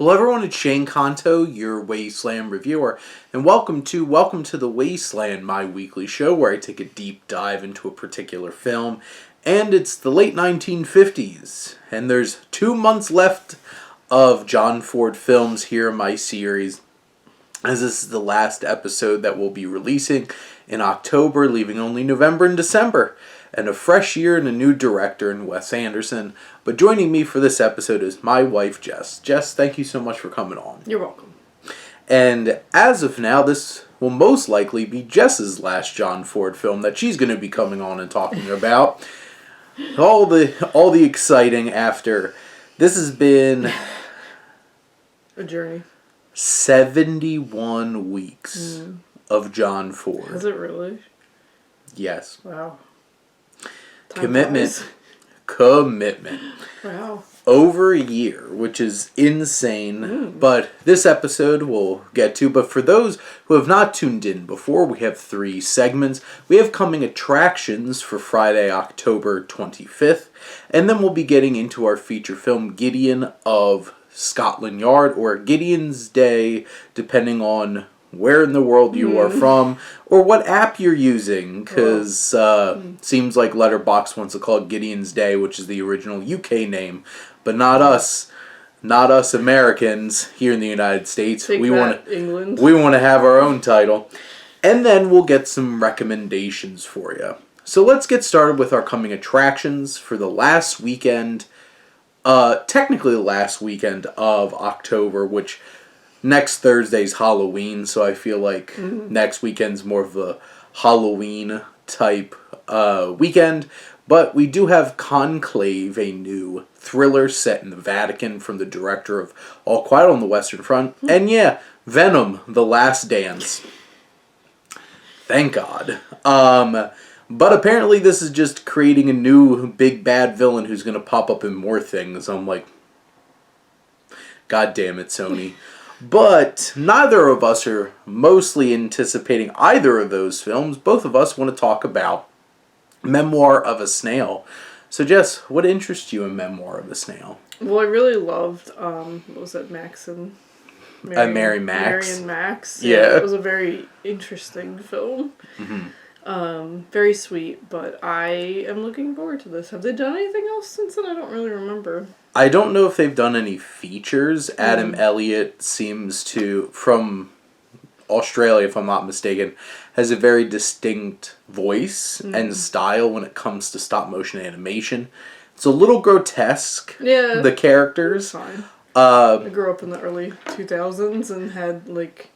Hello everyone, it's Jess Conto, your Wasteland reviewer, and welcome to the Wasteland, my weekly show where I take a deep dive into a particular film, and it's the late 1950s, and there's 2 months left of John Ford films here in my series, as this is the last episode that we'll be releasing in October, leaving only November and December. And a fresh year and a new director in Wes Anderson. But joining me for this episode is my wife, Jess. Jess, thank you so much for coming on. You're welcome. And as of now, this will most likely be Jess's last John Ford film that she's going to be coming on and talking about. All the exciting after. This has been a journey. 71 weeks of John Ford. Is it really? Yes. Wow. Commitment. Wow. Over a year, which is insane. But this episode we'll get to. But for those who have not tuned in before, we have 3 segments. We have coming attractions for Friday, October 25th. And then we'll be getting into our feature film, Gideon of Scotland Yard, or Gideon's Day, depending on where in the world you are from, or what app you're using, because seems like Letterboxd wants to call it Gideon's Day, which is the original UK name, but not us Americans here in the United States. England. We want to have our own title, and then we'll get some recommendations for you. So let's get started with our coming attractions for the last weekend, technically the last weekend of October, which next Thursday's Halloween, so I feel like next weekend's more of a Halloween type weekend. But we do have Conclave, a new thriller set in the Vatican from the director of All Quiet on the Western Front. And yeah, Venom, The Last Dance. Thank God. But apparently this is just creating a new big bad villain who's going to pop up in more things. I'm like, God damn it, Sony. But neither of us are mostly anticipating either of those films. Both of us want to talk about Memoir of a Snail. So, Jess, what interests you in Memoir of a Snail? Well, I really loved, what was that, Max and... Mary Max. Mary and Max. Yeah. It was a very interesting film. Very sweet, but I am looking forward to this. Have they done anything else since then? I don't really remember. I don't know if they've done any features. Adam Elliott seems to, from Australia, if I'm not mistaken, has a very distinct voice and style when it comes to stop motion animation. It's a little grotesque, the characters. Fine. I grew up in the early 2000s and had, like,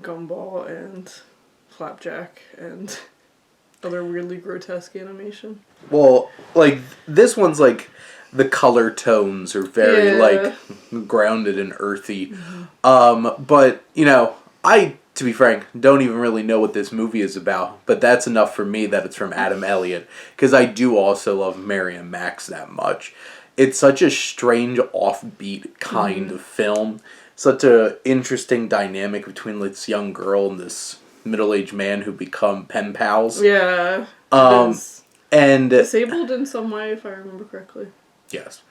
Gumball and Flapjack and other weirdly grotesque animation. Well, like, this one's, like, the color tones are very, like, grounded and earthy. But, you know, I, to be frank, don't even really know what this movie is about. But that's enough for me that it's from Adam Elliott. Because I do also love Mary and Max that much. It's such a strange, offbeat kind of film. Such a interesting dynamic between this young girl and this middle-aged man who become pen pals. Yeah. And disabled in some way, if I remember correctly. Yes.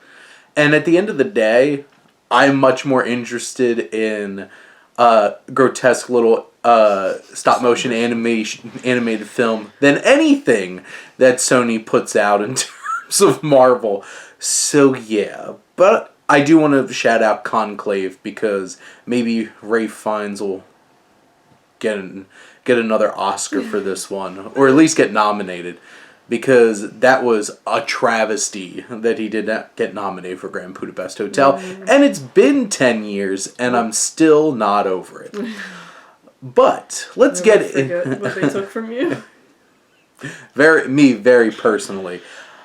And at the end of the day, I'm much more interested in grotesque little stop-motion animated film than anything that Sony puts out in terms of Marvel. So, yeah. But I do want to shout out Conclave because maybe Ralph Fiennes will get another Oscar for this one, or at least get nominated. Because that was a travesty that he did not get nominated for Grand Budapest Hotel. And it's been 10 years, and I'm still not over it. But let's forget what they took from you. Very personally.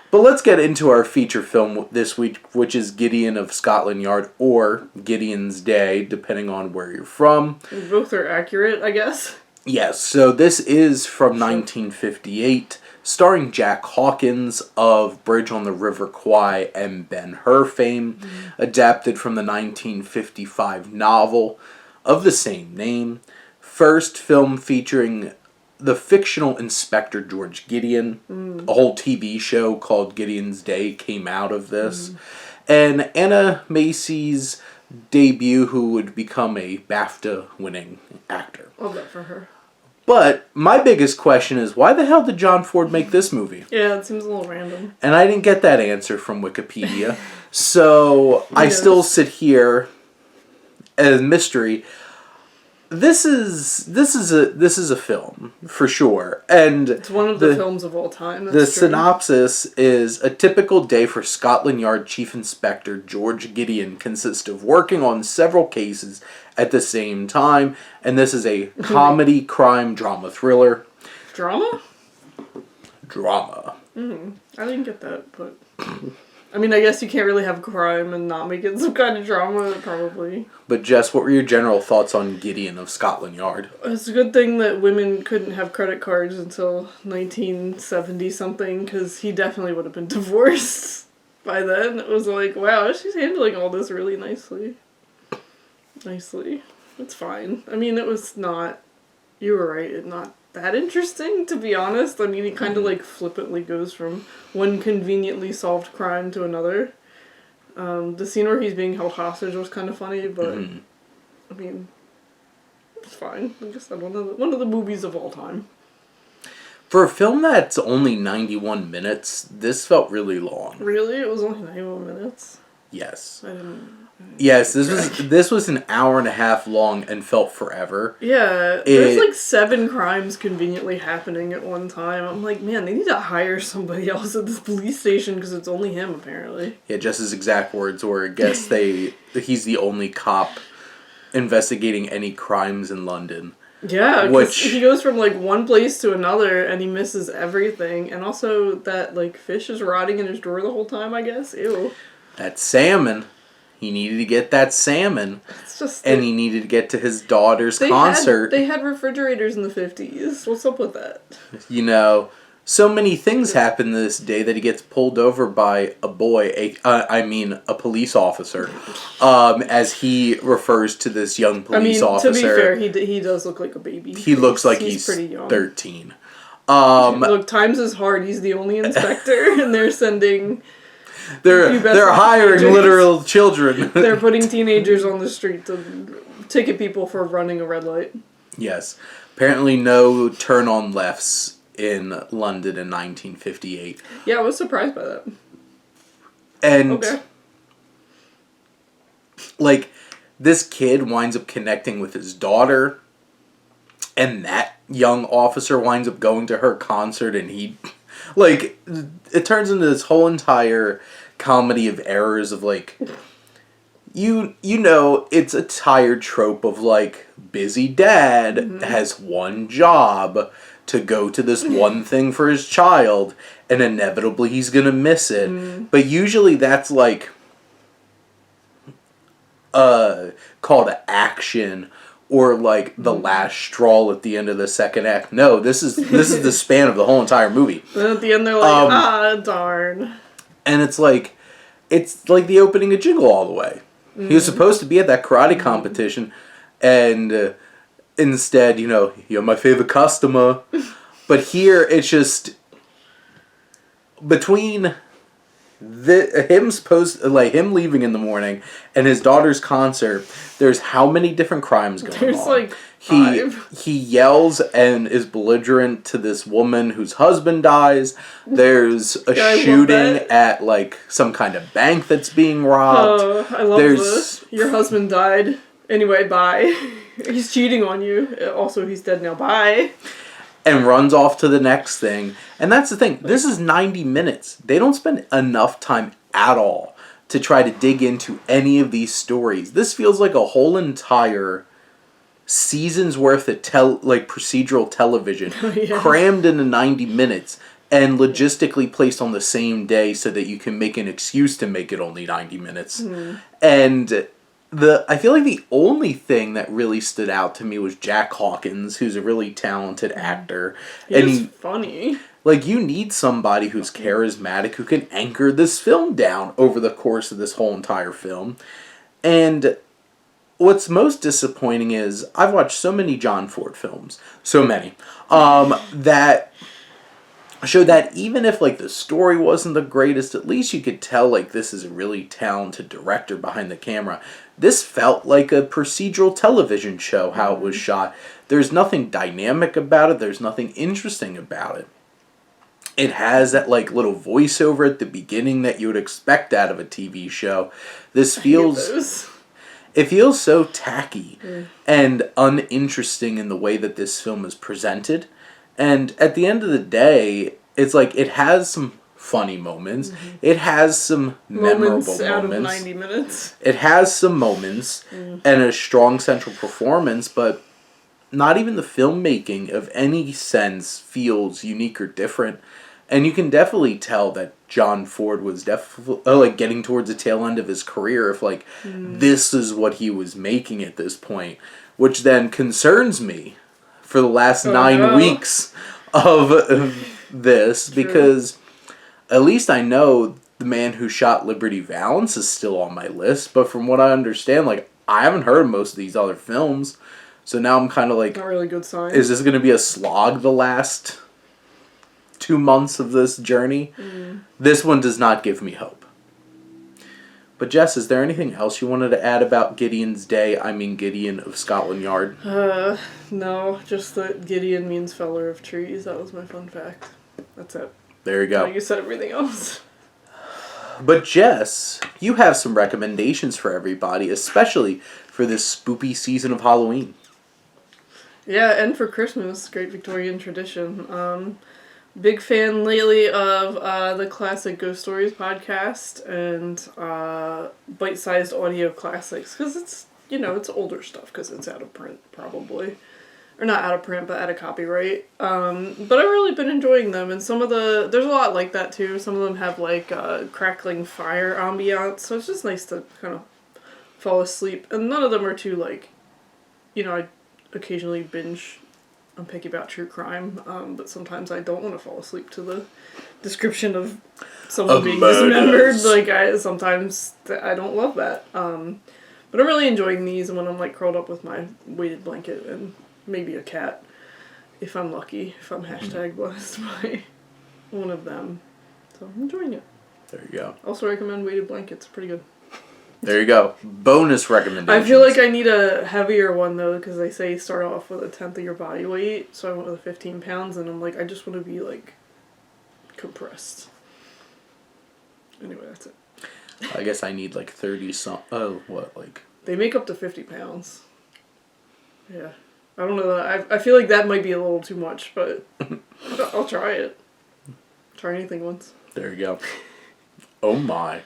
But let's get into our feature film this week, which is Gideon of Scotland Yard, or Gideon's Day, depending on where you're from. Both are accurate, I guess. Yes, so this is from 1958. Starring Jack Hawkins of Bridge on the River Kwai and Ben-Hur fame, adapted from the 1955 novel of the same name. First film featuring the fictional Inspector George Gideon. A whole TV show called Gideon's Day came out of this. and Anna Macy's debut, who would become a BAFTA-winning actor. Love that for her. But my biggest question is, why the hell did John Ford make this movie? Yeah, it seems a little random. And I didn't get that answer from Wikipedia. So I still sit here as mystery. This is a film for sure, and it's one of the films of all time. The synopsis is: a typical day for Scotland Yard Chief Inspector George Gideon consists of working on several cases at the same time, and this is a comedy, crime, drama, thriller. Drama. I didn't get that, but I mean, I guess you can't really have crime and not make it some kind of drama, probably. But Jess, what were your general thoughts on Gideon of Scotland Yard? It's a good thing that women couldn't have credit cards until 1970-something, because he definitely would have been divorced by then. It was like, wow, she's handling all this really nicely. It's fine. I mean, it was not... You were right, not that interesting, to be honest. I mean, he kind of, like, flippantly goes from one conveniently solved crime to another. The scene where he's being held hostage was kind of funny, but, I mean, it's fine. Like I said, one of the movies of all time. For a film that's only 91 minutes, this felt really long. Really? It was only 91 minutes? Yes. I didn't... Yes, this was an hour and a half long and felt forever. Yeah, there's like 7 crimes conveniently happening at one time. I'm like, man, they need to hire somebody else at this police station because it's only him, apparently. Yeah, just his exact words were, I guess he's the only cop investigating any crimes in London. Yeah, because he goes from like one place to another and he misses everything. And also that like fish is rotting in his drawer the whole time, I guess. Ew. That salmon. He needed to get that salmon. It's just... And he needed to get to his daughter's concert. They had refrigerators in the 50s. What's up with that? You know, so many things happen this day that he gets pulled over by a police officer, as he refers to this young police officer. To be fair, he does look like a baby. He looks like he's pretty young. 13. Look, times is hard. He's the only inspector, and they're sending... They're hiring literal children. They're putting teenagers on the street to ticket people for running a red light. Yes. Apparently no turn-on lefts in London in 1958. Yeah, I was surprised by that. And, okay. Like, this kid winds up connecting with his daughter, and that young officer winds up going to her concert, and he... Like, it turns into this whole entire comedy of errors of, like, you know, it's a tired trope of, like, busy dad has one job to go to this one thing for his child, and inevitably he's gonna miss it. But usually that's, like, call to action, or like the last straw at the end of the second act. No, this is the span of the whole entire movie. And at the end they're like, darn. And it's like the opening of Jingle All the Way. He was supposed to be at that karate competition, and instead, you know, you're my favorite customer. But here it's just between him leaving in the morning and his daughter's concert, there's how many different crimes going on? There's like 5. He yells and is belligerent to this woman whose husband dies. There's a shooting at like some kind of bank that's being robbed. Oh, I love this. Your husband died. Anyway, bye. He's cheating on you. Also, he's dead now. Bye. And runs off to the next thing. And that's the thing. This is 90 minutes. They don't spend enough time at all to try to dig into any of these stories. This feels like a whole entire season's worth of procedural television crammed into 90 minutes and logistically placed on the same day so that you can make an excuse to make it only 90 minutes. And I feel like the only thing that really stood out to me was Jack Hawkins, who's a really talented actor. He's funny. Like, you need somebody who's charismatic who can anchor this film down over the course of this whole entire film. And what's most disappointing is I've watched so many John Ford films, so many, that showed that even if like the story wasn't the greatest, at least you could tell like this is a really talented director behind the camera. This felt like a procedural television show how it was shot. There's nothing dynamic about it. There's nothing interesting about it. It has that like little voiceover at the beginning that you would expect out of a TV show. This feels it feels so tacky and uninteresting in the way that this film is presented. And at the end of the day, it's like it has some funny moments. It has some memorable moments. Out of 90 minutes. It has some moments and a strong central performance, but not even the filmmaking of any sense feels unique or different. And you can definitely tell that John Ford was definitely like getting towards the tail end of his career if like this is what he was making at this point, which then concerns me for the last 9 weeks of this because at least I know The Man Who Shot Liberty Valance is still on my list, but from what I understand, like I haven't heard of most of these other films, so now I'm kind of like, not really good sign. Is this going to be a slog the last 2 months of this journey? This one does not give me hope. But Jess, is there anything else you wanted to add about Gideon's Day? I mean Gideon of Scotland Yard. No, just that Gideon means feller of trees. That was my fun fact. That's it. There you go. You said everything else. But Jess, you have some recommendations for everybody, especially for this spoopy season of Halloween. Yeah, and for Christmas, great Victorian tradition. Big fan lately of the classic Ghost Stories podcast and bite-sized audio classics because it's it's older stuff because it's out of print probably, or not out of print but out of copyright. But I've really been enjoying them, and there's a lot like that too. Some of them have like crackling fire ambiance, so it's just nice to kind of fall asleep. And none of them are too like, I occasionally binge. I'm picky about true crime, but sometimes I don't want to fall asleep to the description of someone being dismembered. Like sometimes I don't love that. But I'm really enjoying these, and when I'm like curled up with my weighted blanket and maybe a cat, if I'm lucky, if I'm #blessed by one of them, so I'm enjoying it. There you go. Also recommend weighted blankets. Pretty good. There you go. Bonus recommendation. I feel like I need a heavier one, though, because they say start off with 1/10 of your body weight, so I went with 15 pounds, and I'm like, I just want to be, like, compressed. Anyway, that's it. I guess I need, like, 30 some... Oh, what, like... They make up to 50 pounds. Yeah. I don't know. I feel like that might be a little too much, but I'll try it. Try anything once. There you go. Oh, my.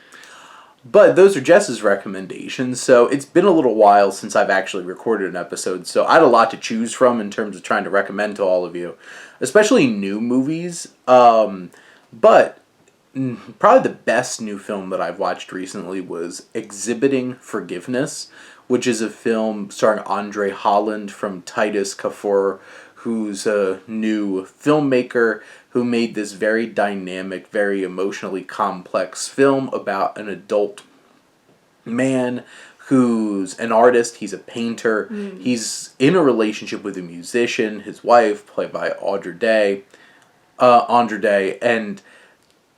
But those are Jess's recommendations, so it's been a little while since I've actually recorded an episode, so I had a lot to choose from in terms of trying to recommend to all of you, especially new movies. But probably the best new film that I've watched recently was Exhibiting Forgiveness, which is a film starring Andre Holland from Titus Kafour, who's a new filmmaker who made this very dynamic, very emotionally complex film about an adult man who's an artist. He's a painter. He's in a relationship with a musician, his wife, played by Andra Day, and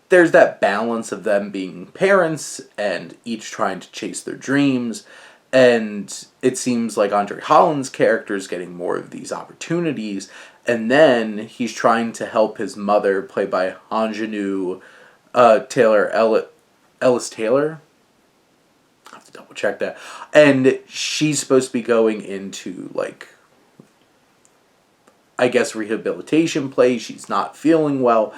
there's that balance of them being parents and each trying to chase their dreams. And it seems like Andre Holland's character is getting more of these opportunities. And then he's trying to help his mother, played by Ingenue Ellis Taylor. I have to double check that. And she's supposed to be going into, like, I guess, rehabilitation place. She's not feeling well.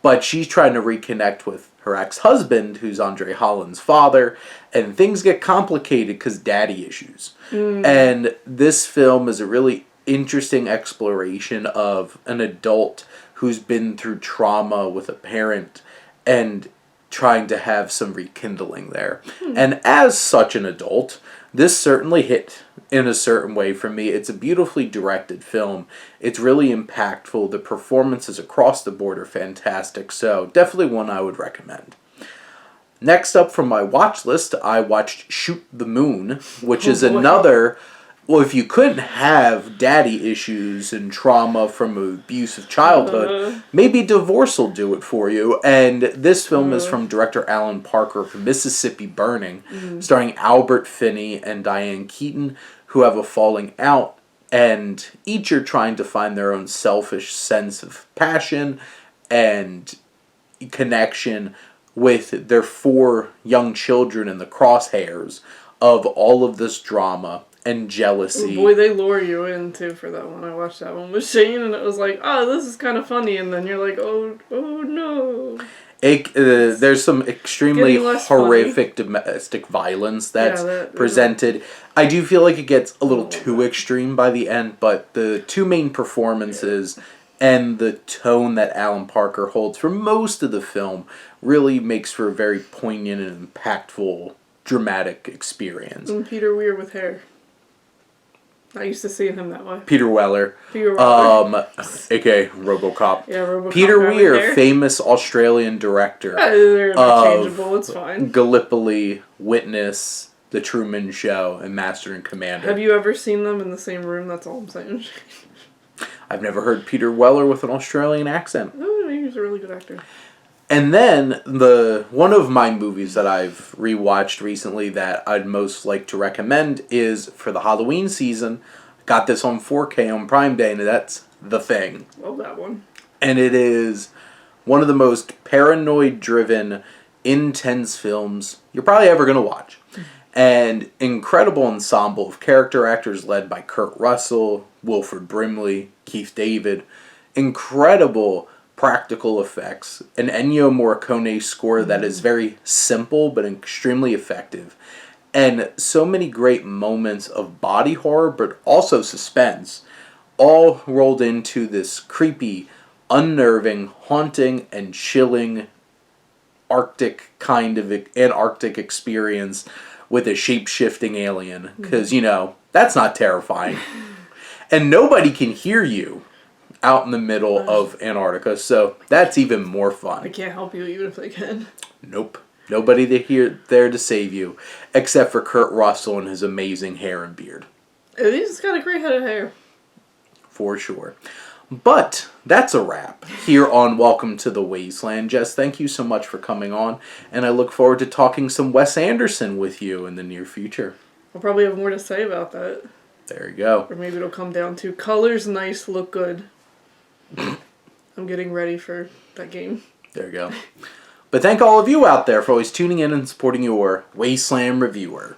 But she's trying to reconnect with her ex-husband, who's Andre Holland's father. And things get complicated because daddy issues. And this film is a really interesting exploration of an adult who's been through trauma with a parent and trying to have some rekindling there. And as such an adult, this certainly hit in a certain way for me. It's a beautifully directed film. It's really impactful. The performances across the board are fantastic, so definitely one I would recommend. Next up from my watch list, I watched Shoot the Moon, which is another well, if you couldn't have daddy issues and trauma from an abusive childhood, maybe divorce will do it for you. And this film is from director Alan Parker of Mississippi Burning, starring Albert Finney and Diane Keaton, who have a falling out, and each are trying to find their own selfish sense of passion and connection with their 4 young children in the crosshairs of all of this drama and jealousy. Oh boy, they lure you in too for that one. I watched that one with Shane, and it was like, oh, this is kind of funny, and then you're like, oh no. There's some extremely horrific domestic violence that's presented. I do feel like it gets a little too extreme by the end, but the 2 main performances and the tone that Alan Parker holds for most of the film really makes for a very poignant and impactful dramatic experience. And Peter Weir with hair. I used to see him that way. Peter Weller. Peter Weller. A.k.a. RoboCop. Yeah, RoboCop. Peter Weir, famous Australian director. They're interchangeable, it's fine. Gallipoli, Witness, The Truman Show, and Master and Commander. Have you ever seen them in the same room? That's all I'm saying. I've never heard Peter Weller with an Australian accent. Oh, he's a really good actor. And then, one of my movies that I've rewatched recently that I'd most like to recommend is, for the Halloween season, got this on 4K on Prime Day, and that's The Thing. Love that one. And it is one of the most paranoid-driven, intense films you're probably ever going to watch. And incredible ensemble of character actors led by Kurt Russell, Wilford Brimley, Keith David. Incredible practical effects, an Ennio Morricone score that is very simple but extremely effective, and so many great moments of body horror but also suspense, all rolled into this creepy, unnerving, haunting, and chilling Arctic kind of Antarctic experience with a shape-shifting alien, because, that's not terrifying. And nobody can hear you out in the middle of Antarctica, so that's even more fun. I can't help you even if they can. Nope. Nobody there to save you, except for Kurt Russell and his amazing hair and beard. He's got a great head of hair. For sure. But that's a wrap here on Welcome to the Wasteland. Jess, thank you so much for coming on, and I look forward to talking some Wes Anderson with you in the near future. I'll probably have more to say about that. There you go. Or maybe it'll come down to colors nice, look good. I'm getting ready for that game. There you go. But thank all of you out there for always tuning in and supporting your Wasteland reviewer.